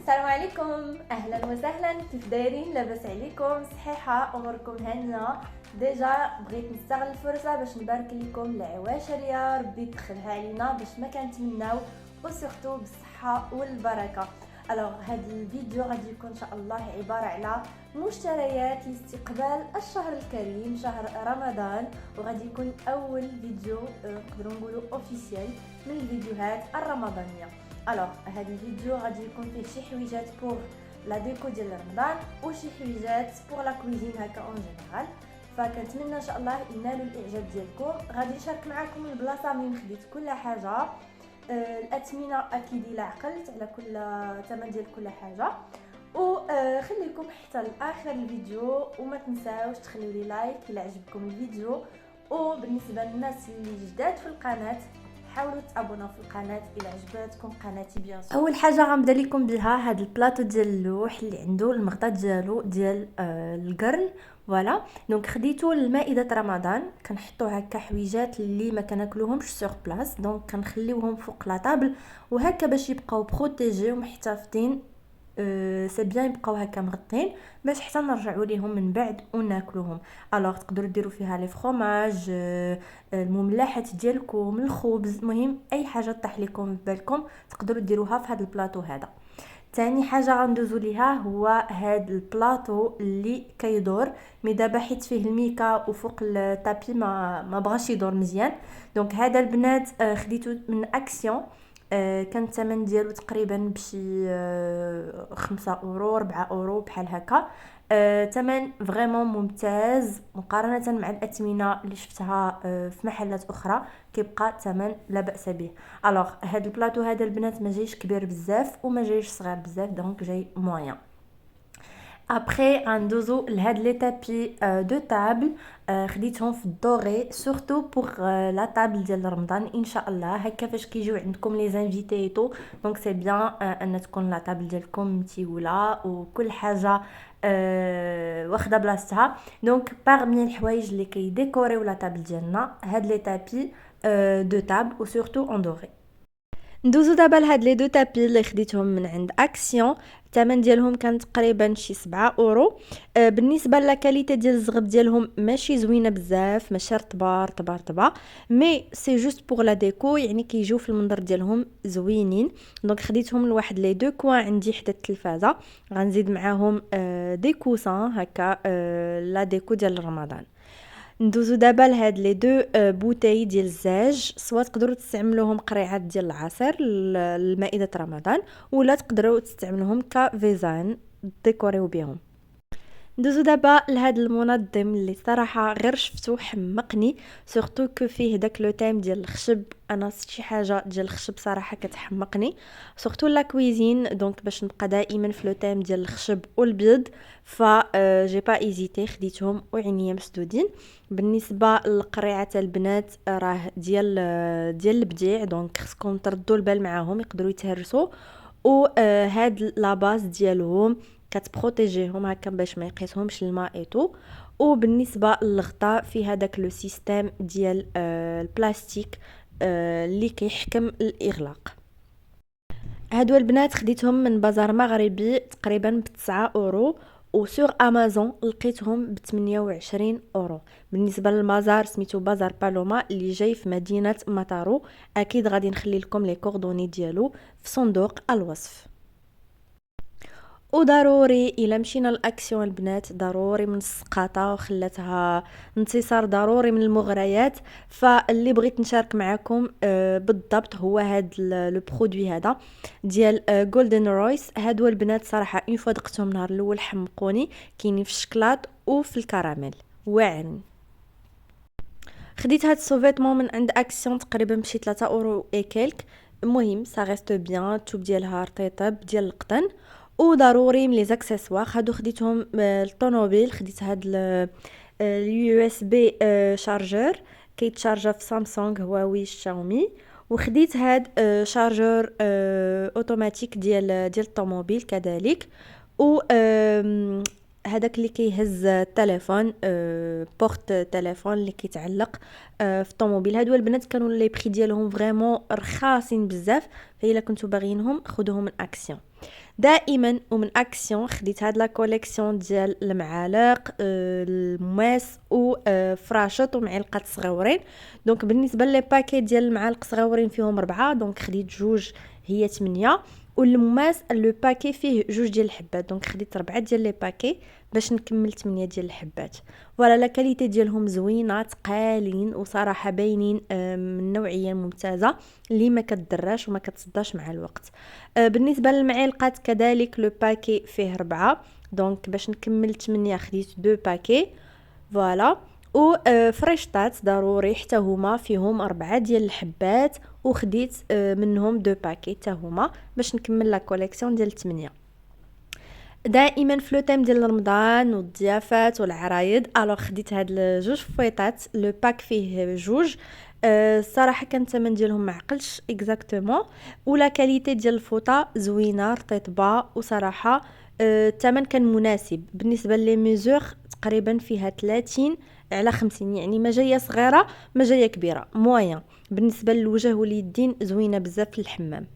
السلام عليكم، اهلا وسهلا. كيف دايرين؟ لاباس عليكم؟ صحيحه؟ اموركم هانيه؟ ديجا بغيت نستغل الفرصه باش نبارك لكم العواشر، يا ربي يدخلها علينا باش ما كنتمناو، وسورتو بالصحه والبركه. الوغ هذا الفيديو غادي يكون ان شاء الله عباره على مشتريات لاستقبال الشهر الكريم شهر رمضان، وغادي يكون اول فيديو نقدروا نقولوا اوفيسيال من الفيديوهات الرمضانيه. الوغ هذا الفيديو غادي يكون فيه شي حويجات بور لا ديكو ديال رمضان وشي حويجات بور لا كويزين هكا اون جينيرال، فكنتمنى ان شاء الله ينالوا الاعجاب ديالكم. غادي نشارك معكم البلاصه منين خديت كل حاجه، الاثمنه اكيد الا عقلت على كل ثمن ديال كل حاجه، وخليكم حتى لاخر الفيديو وما تنساوش تخليوا لي لايك الا عجبكم الفيديو. وبالنسبه للناس اللي جداد في القناه حاولوا تابوناو في القناه الى عجبتكم قناتي. بيان سور اول حاجه غنبدا لكم بها هذا البلاطو ديال اللوح اللي عنده المغطى ديالو ديال القرن. فوالا دونك خديتو لمائده رمضان، كنحطو هكا حويجات اللي ما كناكلوهمش سور بلاص، دونك كنخليوهم فوق لا طابل وهكا باش يبقاو بروتيجي ومحتفظين. سي بيان يبقاو هكا مغطين باش حتى نرجعوا ليهم من بعد وناكلوهم. الوغ تقدروا ديروا فيها لي فروماج، المملحات ديالكم، الخبز، المهم اي حاجه طيح لكم في بالكم تقدروا ديروها في هذا البلاطو هذا. ثاني حاجه غندوزو ليها هو هذا البلاطو اللي كيدور، مي دابا حيت فيه الميكا وفوق الطابي ما بغاش يدور مزيان. دونك هذا البنات خديته من اكسيون، كان الثمن ديالو تقريبا بشي 5 اورو 4 اورو بحال هكا. ثمن فريمون ممتاز مقارنه مع الاثمنه اللي شفتها في محلات اخرى، كيبقى ثمن لا باس به. الوغ هذا البلاطو هذا البنات ما جايش كبير بزاف وما جايش صغير بزاف، دونك جاي موين. ابري غندوزو لهاد لي تابي دو طابل، خديتهم في الدوري سورتو بور لا طابل ديال رمضان ان شاء الله، هكا فاش كيجيو عندكم لي زانفيتي تو دونك سي بيان ان تكون لا طابل ديالكم متيوله وكل حاجه واخده بلاصتها. دونك باغمي الحوايج اللي كيديكوريو لا طابل ديالنا هاد لي تابي دو طابل وسورتو اون دوري. ندوزو دابا لهاد لي دو تابي اللي خديتهم من عند اكسيون، الثمن ديالهم كان تقريبا شي 7 اورو. بالنسبه للكاليتي ديال الزغب ديالهم ماشي زوينه بزاف، ماشي رطبه مي سي جوست بور لا ديكو، يعني كيجيو في المنظر ديالهم زوينين. دونك خديتهم لواحد لي دو كوان عندي حدا التلفازه، غنزيد معاهم دي كوسان هكا لا ديكو ديال رمضان. ندوزو دابا لهاد لي دو بوتاي ديال الزاج، سواء تقدروا تستعملوهم قريعات ديال العصير لمائده رمضان ولا تقدروا تستعملوهم كفيزان ديكوريو بهم. ندوزو دابا لهاد المنظم اللي صراحه غير شفتو حمقني، سورتو كو فيه داك لو تيم ديال الخشب، انا شي حاجه ديال الخشب صراحه كتحمقني سورتو لا كويزين، دونك باش نبقى دائما في لو تيم ديال الخشب والبيض ف جي با ايزيتي خديتهم وعينيا مسدودين. بالنسبه للقريعه البنات راه ديال البديع، دونك خصكم تردوا البال معاهم يقدروا يتهرسوا، و هاد لاباز ديالهم كتبروتيجيهم هكا باش ما يقيسهمش الماء ايتو. وبالنسبه للغطاء في هذاك لو سيستيم ديال البلاستيك اللي كيحكم الاغلاق. هادو البنات خديتهم من بازار مغربي تقريبا ب9 اورو، وسور امازون لقيتهم ب 28 اورو. بالنسبه للبازار سميتو بازار بالوما اللي جاي في مدينه مطارو، اكيد غادي نخلي لكم لي كوردوني ديالو في صندوق الوصف. وضروري الا مشينا الاكسيون البنات ضروري من السقاطه وخلاتها انتصار ضروري من المغريات، فاللي بغيت نشارك معكم بالضبط هو هاد لو برودوي هذا ديال جولدن رويس. هادو البنات صراحه اون فوا دقتهم نهار الاول حمقوني، كاينين في الشكلاط وفي الكراميل واعرين. خديت هاد السوفيتمون من عند اكسيون تقريبا بشي 3 اورو اي كيلك، المهم سا ريست بيان، الثوب ديالها رطيطب ديال القطن. وضروري من لي زاكسيسوار هادو خديتهم الطوموبيل، خديت هاد اليو اس بي شارجور كيتشارجا في سامسونج هواوي شاومي، وخديت هاد شارجور اوتوماتيك ديال الطوموبيل كذلك، و هذاك اللي كيهز التليفون بورت تليفون اللي كيتعلق في الطوموبيل. هادو البنات كانوا لي بري ديالهم فريمون رخاصين بزاف، فإلا كنتو باغيينهم خذوهم من اكسيون. دائما ومن اكسيون خديت هاد لا كوليكسيون ديال المعالق، الماس وفراشط ومعلقات صغيورين. دونك بالنسبه لي باكي ديال المعالق صغيورين فيهم 4، دونك خديت جوج هي 8، والماس لو باكي فيه جوج ديال الحبات، دونك خديت 4 ديال لي باكي باش نكمل 8 ديال الحبات. فوالا لا كاليتي ديالهم زوينه، تقالين وصراحه باينين من نوعيه ممتازه اللي ما كتدراش وما كتصداش مع الوقت. بالنسبه للمعلقات كذلك لو باكي فيه 4، دونك باش نكمل 8 خديت 2 باكي. فوالا و فريشطات ضروري حتى هما فيهم 4 ديال الحبات، وخديت منهم 2 باكي حتى هما باش نكمل لا كوليكسيون ديال 8. دائما في لو تيم ديال رمضان والضيافات والعرايد، الوغ خديت هاد جوج فويطات، لو باك فيه جوج. الصراحه كان الثمن ديالهم ما عقلش اكزاكتومون، ولا كاليتي ديال الفوطه زوينه رطيبه، وصراحه الثمن كان مناسب بالنسبه لي ميزور. تقريبا فيها 30 على 50، يعني ما جايه صغيره ما جايه كبيره، موين. بالنسبه للوجه واليدين زوينه بزاف في الحمام.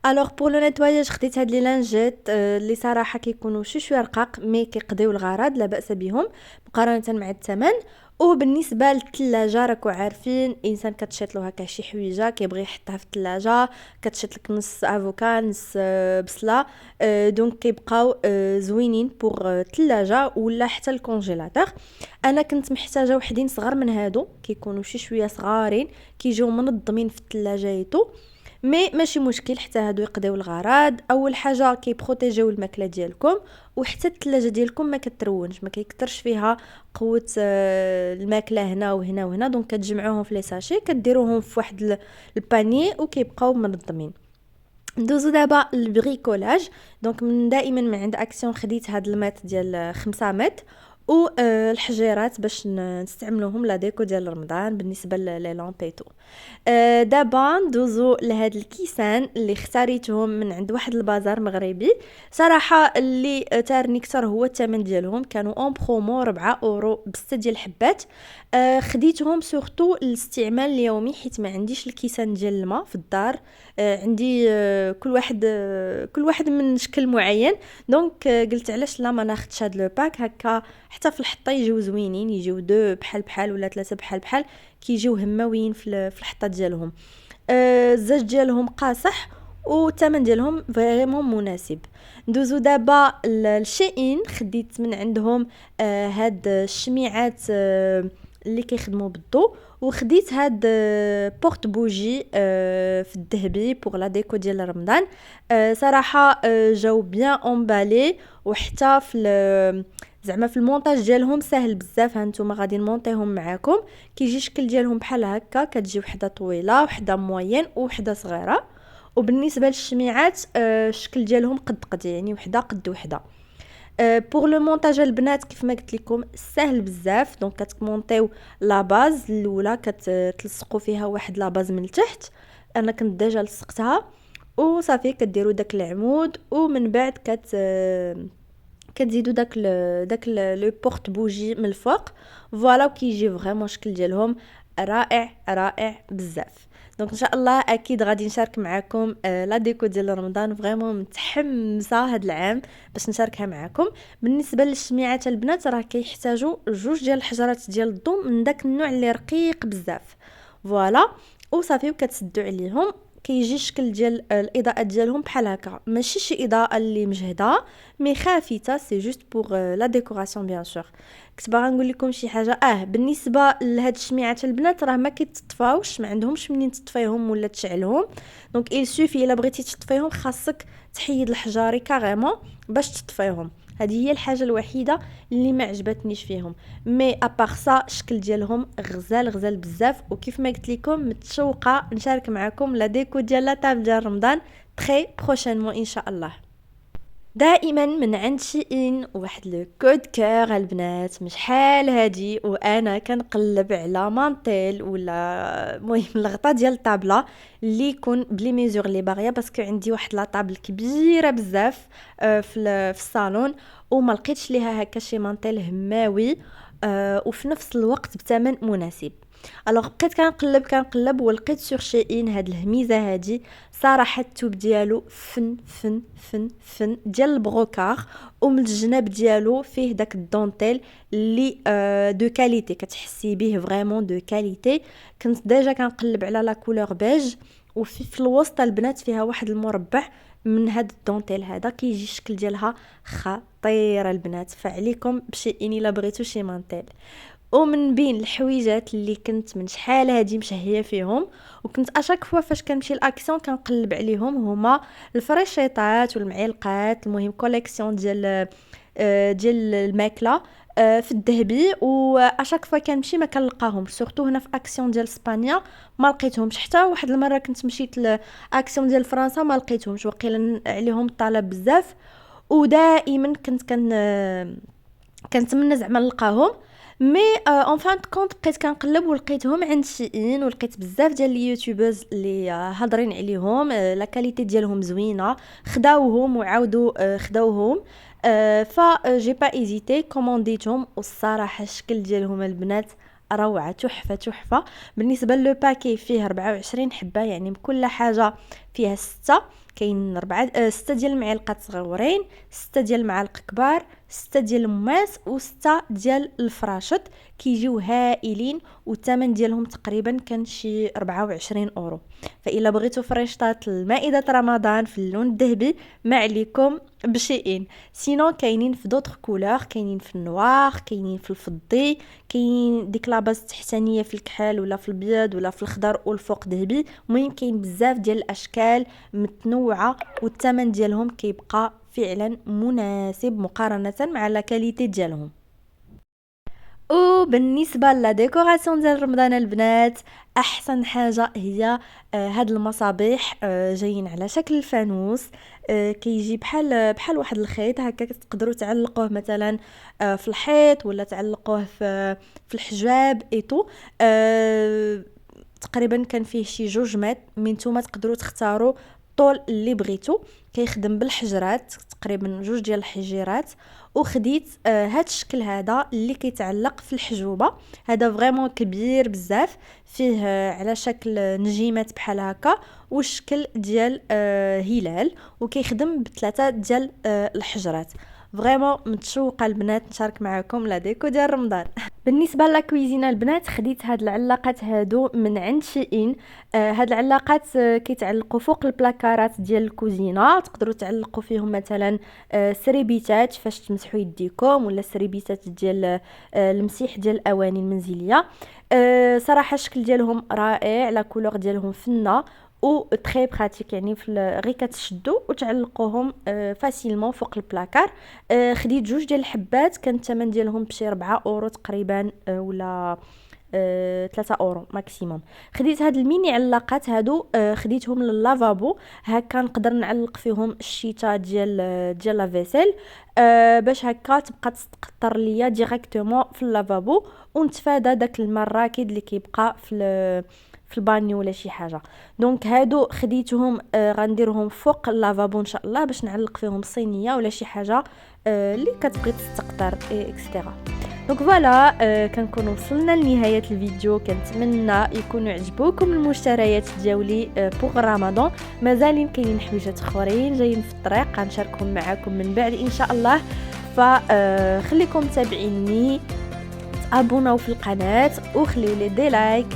الوغ بور لو نيتواياج خديت هاد لي لانجيت اللي صراحه كيكونوا شويه رقاق مي كيقضيو الغرض، لا باس بهم مقارنه مع الثمن. وبالنسبه للثلاجه راكو عارفين الانسان كتشيط له هكا شي حويجه كيبغي يحطها في الثلاجه، كتشيط لك نص افوكا نص بصله، دونك كيبقاو زوينين بور الثلاجه ولا حتى الكونجيلاتور. انا كنت محتاجه وحدين صغار من هادو، كيكونوا شويه صغارين كيجيو منظمين في الثلاجه مي ماشي مشكل، حتى هادو يقضيو الغرض. اول حاجه كيبروتيجيو الماكله ديالكم، وحتى الثلاجه ديالكم ما كترونش، ما كيكثرش فيها قوه الماكله هنا وهنا وهنا. دونك كتجمعوهم في لي ساشي، كديروهم في واحد الباني وكيبقاو منظمين. ندوزو دابا البريكولاج. دونك دائما من عند اكسيون خديت هاد المات ديال 5 متر والحجيرات باش نستعملوهم لا ديكو ديال رمضان بالنسبه لي لامبيتو. دابا ندوزو لهاد الكيسان اللي اختاريتهم من عند واحد البازار مغربي. صراحه اللي تارني كتر هو الثمن ديالهم، كانوا اون برومو 4 اورو ب6 ديال الحبات. خديتهم سورتو للاستعمال اليومي، حيت ما عنديش الكيسان ديال الماء في الدار. عندي كل واحد من شكل معين، دونك قلت علاش لا ما ناخذش هاد لو باك هكا، حتى في الحطه يجيو زوينين، يجيو 2 بحال بحال ولا 3 بحال بحال، كيجيو هماويين في الحطه ديالهم. الزاج ديالهم قاصح والثمن ديالهم فريمون مناسب. ندوزو دابا للشيئين، خديت من عندهم هاد الشميعات اللي كيخدموا بالضوء، وخديت هاد بورت بوجي في الذهبي بوغ لا ديكو ديال رمضان. صراحه جاو بيان امبالي، وحتى في زعما في المونتاج ديالهم سهل بزاف. هانتوما غادي نمونطيهم معاكم، كيجي شكل ديالهم بحال هكا، كتجي وحده طويله وحده موين وحده صغيره. وبالنسبه للشميعات الشكل ديالهم قد يعني وحده قد وحده. بور لو مونتاج البنات كيف ما قلت لكم سهل بزاف. دونك كتمونطيو لا باز الاولى، كتلصقوا فيها واحد لا باز من التحت، انا كنت ديجا لصقتها وصافي. كديروا داك العمود ومن بعد كتزيدوا داك لو بورت بوجي من الفوق. فوالا وكيجي فريمون شكل ديالهم رائع رائع بزاف. دونك ان شاء الله اكيد غادي نشارك معكم لا ديكو ديال رمضان، فريمون متحمسه هاد العام باش نشاركها معكم. بالنسبه للشميعات البنات راه كيحتاجوا جوج ديال الحجرات ديال الضوء من داك النوع اللي رقيق بزاف. فوالا وصافي وكتسدوا عليهم، كيجي الشكل ديال الاضاءه ديالهم بحال هكا، ماشي شي اضاءه اللي مجهده مي خافته، سي جوست بوغ لا ديكوراسيون بيان سور. كنت باغا نقول لكم شي حاجه بالنسبه لهاد الشميعات البنات راه ما كيتطفاوش، ما عندهمش منين تطفيهم ولا تشعلهم. دونك il suffit الا بغيتي تطفيهم خاصك تحيد الحجاري كاريمون باش تطفيهم. هذه هي الحاجه الوحيده اللي ما عجبتنيش فيهم، مي ابار سا الشكل ديالهم غزال بزاف. وكيف ما قلت لكم متشوقه نشارك معكم لا ديكو ديال لا طابل ديال رمضان تري بروشينمون ان شاء الله. دائما من عند شيئين واحد لو كود كور البنات، مش حال هادي وانا كنقلب على مانتيل ولا المهم الغطاء ديال الطابله اللي يكون بلي ميزور اللي باغيه، باسكو عندي واحد لا طابل كبيره بزاف في الصالون وما لقيتش ليها هكا شي مانتيل هماوي وفي نفس الوقت بثمن مناسب. الوغ بقيت كنقلب ولقيت سور شيئين هاد الهميزه هادي. صراحه التوب ديالو فن فن فن فن ديال البروكار، ومن الجناب ديالو فيه داك الدونتيل اللي دو كاليتي، كتحسي به فريمون دو كاليتي. كنت ديجا كنقلب على لا كولور بيج، وفي الوسط البنات فيها واحد المربع من هاد الدونتيل هذا كيجي الشكل ديالها خطيره البنات. فعليكم بشيئين الا بغيتو شي مانتيل. ومن بين الحويجات اللي كنت من شحال هادي مشهيه فيهم، وكنت اشاك فوا فاش كنمشي لاكسيون كنقلب عليهم، هما الفريشيطات والمعلقات. المهم كوليكسيون ديال الماكله في الذهبي، واشاك فوا كنمشي ما كنلقاهمش، سورتو هنا في اكسيون ديال اسبانيا ما لقيتهمش. حتى واحد المره كنت مشيت لاكسيون ديال فرنسا ما لقيتهمش، وقيلا عليهم الطلب بزاف. ودائما كنتمنى زعما نلقاهم. مي اون فان كونط بقيت كنقلب ولقيتهم عند شيئين، ولقيت بزاف ديال اليوتيوبرز اللي هضرين عليهم لا كاليتي ديالهم زوينه، خداوهم وعاودوا خداوهم. ف جي با ايزيتي كومونديتهم، والصراحه الشكل ديالهم البنات روعه، تحفه تحفه. بالنسبه لو باكي فيه 24 حبه، يعني بكل حاجه فيها 6. كاين 6 ديال المعالق صغيورين، 6 ديال المعالق كبار، 6 ديال الماس، و6 ديال الفراشط. كيجيو هائلين، والثمن ديالهم تقريبا كان شي 24 اورو. فإلا بغيتو فريشطات المائدة رمضان في اللون الذهبي ما عليكم بشيئين. سينو كاينين في دوطخ كولور، كاينين في النوار، كاينين في الفضي، كاين ديك لاباس التحتانيه في الكحل ولا في الابيض ولا في الخضر والفوق ذهبي. المهم كاين بزاف ديال الاشكال متنوعه، والثمن ديالهم كيبقى فعلا مناسب مقارنه مع لا كاليتي ديالهم. وبالنسبه لا ديكوراسيون ديال رمضان البنات، احسن حاجه هي هاد المصابيح جايين على شكل الفانوس. كيجي بحال واحد الخيط هكا، تقدروا تعلقوه مثلا في الحيط، ولا تعلقوه في الحجاب ايتو. تقريبا كان فيه شي 2 متر، من نتوما تقدروا تختاروا الطول اللي بغيتو. كيخدم بالحجرات، تقريبا 2 ديال الحجيرات. وخديت هاد الشكل هذا اللي كيتعلق في الحجوبه. هذا فريمون كبير بزاف، فيه على شكل نجيمات بحال هكا، والشكل ديال هلال، وكيخدم ب3 ديال الحجرات. فريمون متشوقه البنات نشارك معكم لا ديكو ديال رمضان. بالنسبه لاكويزينا البنات، خديت هاد العلاقات هادو من عند شيئين. هاد العلاقات كيتعلقوا فوق البلاكارات ديال الكوزينه، تقدروا تعلقوا فيهم مثلا سريبيتات فاش تمسحوا يديكم، ولا سريبيتات ديال المسيح ديال الاواني المنزليه. صراحه الشكل ديالهم رائع، لا كولور ديالهم فنه او تري براتيك، يعني غير كتشدوا وتعلقوهم فاسيلمون فوق البلاكار. خديت 2 ديال الحبات، كان الثمن ديالهم بشي 4 اورو تقريبا، ولا 3 اورو ماكسيموم. خديت هاد الميني علاقات هادو، خديتهم للافابو، هكا نقدر نعلق فيهم الشيتا ديال لا فيسيل، باش هكا تبقى تستقطر ليا ديريكتومون في اللافابو، ونتفادى داك الماء الراكد اللي كيبقى في البانيو ولا شي حاجه. دونك هادو خديتهم غنديرهم فوق اللافابو ان شاء الله، باش نعلق فيهم صينيه ولا شي حاجه اللي كتبغي تستقطر اكسترا. دونك فوالا، كنكون وصلنا لنهايه الفيديو. كنتمنى يكونوا عجبوكم المشتريات ديالي بوغ رمضان. مازالين كاينين حويجات اخرين جايين في الطريق، غنشاركهم معكم من بعد ان شاء الله. فخليكم تابعيني، تابوناو في القناه، وخليوا لي دي لايك.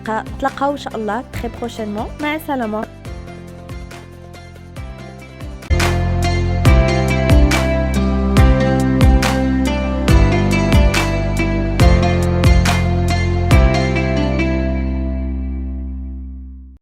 نتلاقاو ان شاء الله تري بروشينمون. مع السلامه.